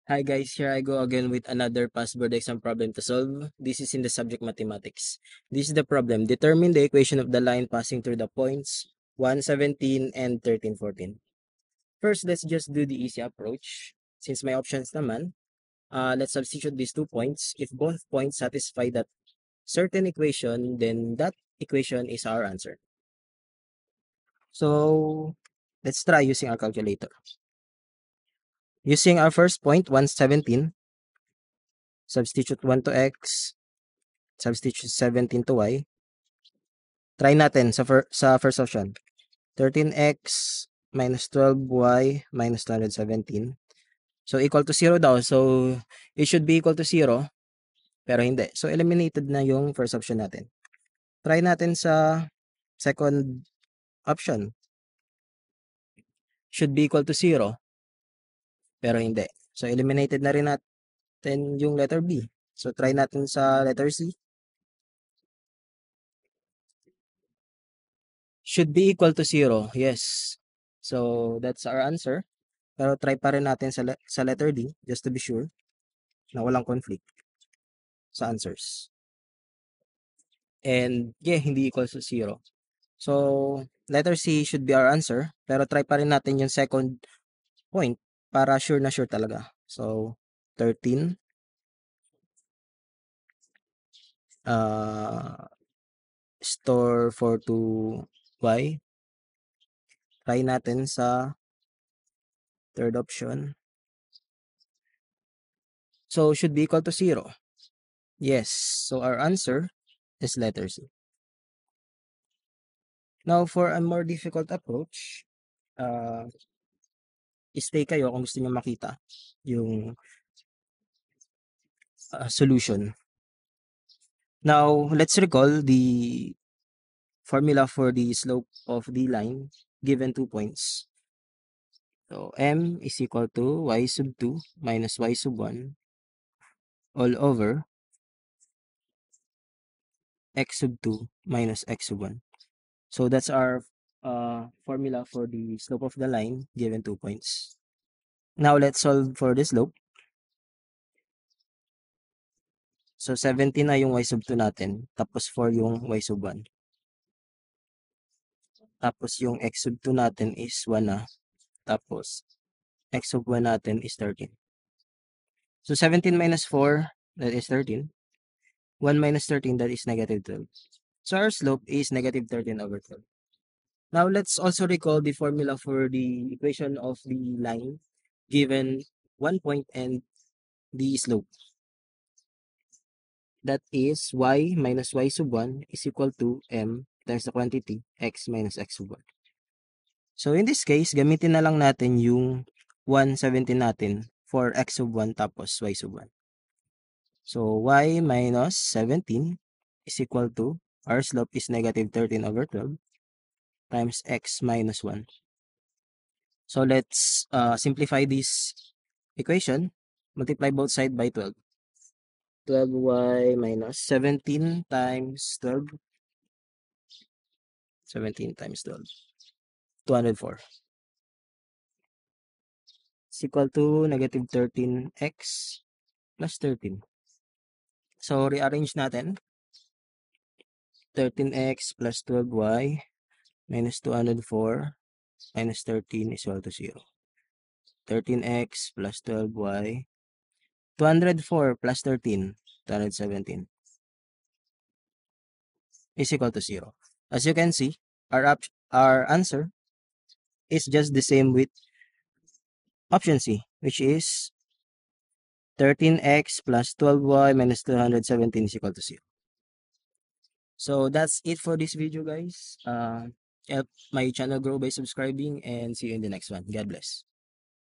Hi guys, here I go again with another past board exam problem to solve. This is in the subject mathematics. This is the problem. Determine the equation of the line passing through the points 117 and 1314. First, let's just do the easy approach. Since my options naman, let's substitute these 2 points. If both points satisfy that certain equation, then that equation is our answer. So, let's try using our calculator. Using our first point, 117, substitute 1 to x, substitute 17 to y. Try natin sa first option. 13x minus 12y minus 217. So, equal to 0 daw. So, it should be equal to 0. Pero hindi. So, eliminated na yung first option natin. Try natin sa second option. Should be equal to 0. Pero hindi. So, eliminated na rin natin yung letter B. So, try natin sa letter C. Should be equal to 0. Yes. So, that's our answer. Pero try pa rin natin sa letter D just to be sure na walang conflict sa answers. And yeah, hindi equals to 0. So, letter C should be our answer. Pero try pa rin natin yung second point para sure na sure talaga. So, 13 store 4 to y. Try natin sa third option. So, should be equal to 0. Yes. So, our answer is letter C. Now, for a more difficult approach, stay kayo kung gusto niyo makita yung solution. Now, let's recall the formula for the slope of the line given 2 points. So, m is equal to y sub 2 minus y sub 1 all over x sub 2 minus x sub 1. So, that's our formula for the slope of the line given 2 points. Now, let's solve for the slope. So, 17 na yung y sub 2 natin, tapos 4 yung y sub 1. Tapos yung x sub 2 natin is 1 na. Tapos, x sub 1 natin is 13. So, 17 minus 4, that is 13. 1 minus 13, that is negative 12. So, our slope is negative 13 over 12. Now, let's also recall the formula for the equation of the line given 1 point and the slope. That is y minus y sub 1 is equal to m times the quantity x minus x sub 1. So, in this case, gamitin na lang natin yung 117 natin for x sub 1 tapos y sub 1. So, y minus 17 is equal to, our slope is negative 13 over 12 times x minus 1. So, let's simplify this equation. Multiply both sides by 12. 12y minus 17 times 12. 17 times 12. 204. Is equal to negative 13x plus 13. So, rearrange natin. 13x plus 12y minus 204 minus 13 is equal to 0. 13x plus 12y. 204 plus 13, 217 is equal to 0. As you can see, our answer is just the same with option C, which is 13x plus 12y minus 217 is equal to 0. So that's it for this video, guys. Help my channel grow by subscribing and see you in the next one. God bless.